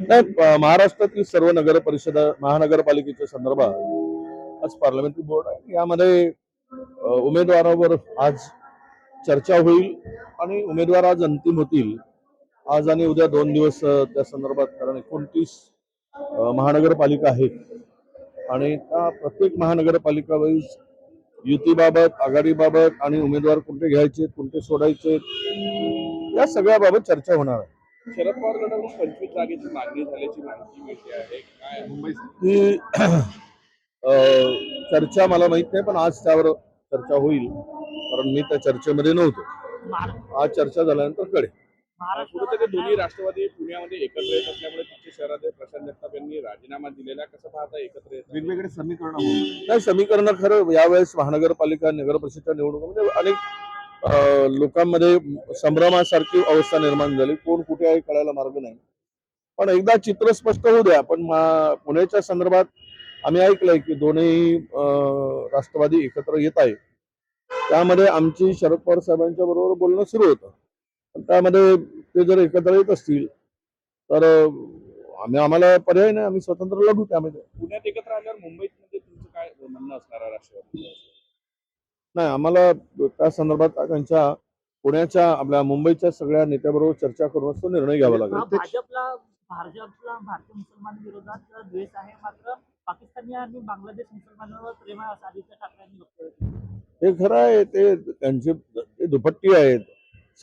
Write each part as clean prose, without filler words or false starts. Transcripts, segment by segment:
नाही, महाराष्ट्रातील सर्व नगर परिषदा महानगरपालिकेच्या संदर्भात आज पार्लमेंटरी बोर्ड आहे. यामध्ये उमेदवारावर आज चर्चा होईल आणि उमेदवार आज अंतिम होतील. आज आणि उद्या 2 दिवस त्या संदर्भात, कारण 29 महानगरपालिका आहेत आणि त्या प्रत्येक महानगरपालिका वाईज युतीबाबत, आघाडीबाबत आणि उमेदवार कोणते घ्यायचे, कोणते सोडायचे, या सगळ्याबाबत चर्चा होणार आहे. शरद पवार गटाकडून 25 जागेची मागणी झाल्याची माहिती मिळते आहे. काय मुंबईत ती चर्चा मला माहित नाही, पण आज त्यावर चर्चा होईल, कारण मी त्या चर्चेमध्ये नव्हतो. आज चर्चा झाल्यानंतर कळेल. कुठेतरी दोन्ही राष्ट्रवादी पुण्यामध्ये एकत्र येत असल्यामुळे तिथे शहरात प्रशांत जगताप यांनी राजीनामा दिलेला, कसं पाहता एकत्र येत वेगवेगळे समीकरण नाही, समीकरण खरं यावेळेस महानगरपालिका नगर परिषदच्या निवडणुकीमध्ये अनेक लोकांमध्ये संभ्रमासारखी अवस्था निर्माण झाली. कोण कुठे आहे कळायला मार्ग नाही. पण एकदा चित्र स्पष्ट होऊ द्या. पण पुण्याच्या संदर्भात आम्ही ऐकलंय की दोन्ही राष्ट्रवादी एकत्र येत आहे. त्यामध्ये आमची शरद पवार साहेबांच्या बरोबर बोलणं सुरू होतं. पण त्यामध्ये ते जर एकत्र येत असतील तर आम्हाला पर्याय नाही, आम्ही स्वतंत्र लढू त्यामध्ये. पुण्यात एकत्र आल्यावर मुंबईत म्हणजे तुमचं काय म्हणणं असणार आहे राष्ट्रवादी? नाही, आम्हाला त्या संदर्भात त्यांच्या पुण्याच्या आपल्या मुंबईच्या सगळ्या नेत्याबरोबर चर्चा करूनच तो निर्णय घ्यावा लागेल. भाजपला भारतीय मुसलमान विरोधात द्वेष आहे, मात्र पाकिस्तानी आणि बांगलादेश मुसलमानांवर प्रेम आहे असं आदित्य ठाकरेंनी वक्तव्य केलं. हे खरं आहे. ते दुपट्टी आहेत.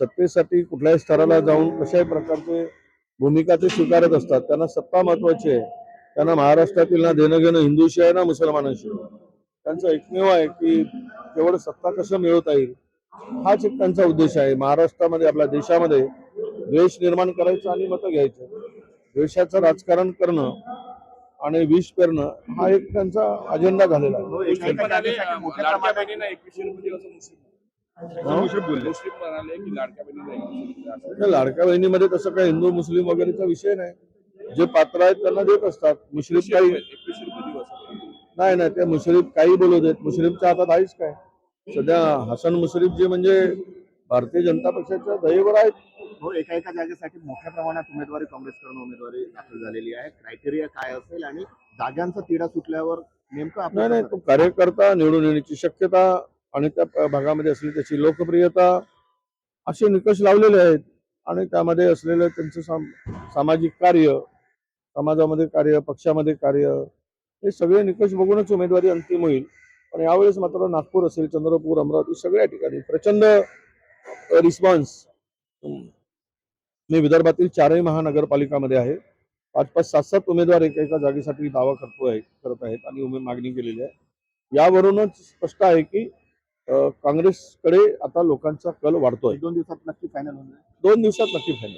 सत्तेसाठी कुठल्याही स्तराला जाऊन कशाही प्रकारचे भूमिका ते स्वीकारत असतात. त्यांना सत्ता महत्वाची आहे. त्यांना महाराष्ट्रातील ना देणं घेणं हिंदूशी आहे ना मुसलमानांशी. त्यांचं एकमेव आहे की केवळ सत्ता कसं मिळवता येईल, हाच एक त्यांचा उद्देश आहे. महाराष्ट्रामध्ये, आपल्या देशामध्ये द्वेष निर्माण करायचं आणि मतं घ्यायचं, द्वेषाचं राजकारण करणं आणि विष पेरणं हा एक त्यांचा अजेंडा झालेला आहे. मुस्लिम म्हणाले लाडक्या बहिणींना 2100 रुपये दिवस मुस्लिम म्हणाले की लाडक्या बहिणींना 2100 रुपये. लाडक्या बहिणीमध्ये तसं काही हिंदू मुस्लिम वगैरेचा विषय नाही. जे पात्र आहेत त्यांना देत असतात. मुस्लिम काही 2100 रुपये दिवस नाही, ते मुस्लिम काही बोलू देत. मुस्लिमच्या हातात आहेच काय. सध्या हसन मुश्रीफ जे म्हणजे भारतीय जनता पक्षाच्या दयेवर आहेत. हो, एका जागेसाठी मोठ्या प्रमाणात काँग्रेसकडून उमेदवारी दाखल झालेली आहे. क्रायटेरिया काय असेल आणि जागांचा तिढा सुटल्यावर नेमकं नाही, तो कार्यकर्ता निवडून येण्याची शक्यता आणि त्या भागामध्ये असलेली त्याची लोकप्रियता असे निकष लावलेले आहेत आणि त्यामध्ये असलेलं त्यांचं सामाजिक कार्य, समाजामध्ये कार्य, पक्षामध्ये कार्य, हे सगळे निकष बघूनच उमेदवारी अंतिम होईल. पण यावेळेस मात्र नागपूर असेल, चंद्रपूर, अमरावती सगळ्या ठिकाणी प्रचंड रिस्पॉन्स. मी विदर्भातील 4ही महानगरपालिकामध्ये आहे. 5-5, 7-7 उमेदवार एका जागेसाठी दावा करत आहेत आणि मागणी केलेली आहे. यावरूनच स्पष्ट आहे की काँग्रेसकडे आता लोकांचा कल वाढतोय. 2 दिवसात नक्की फायनल होणार. 2 दिवसात नक्की फायनल.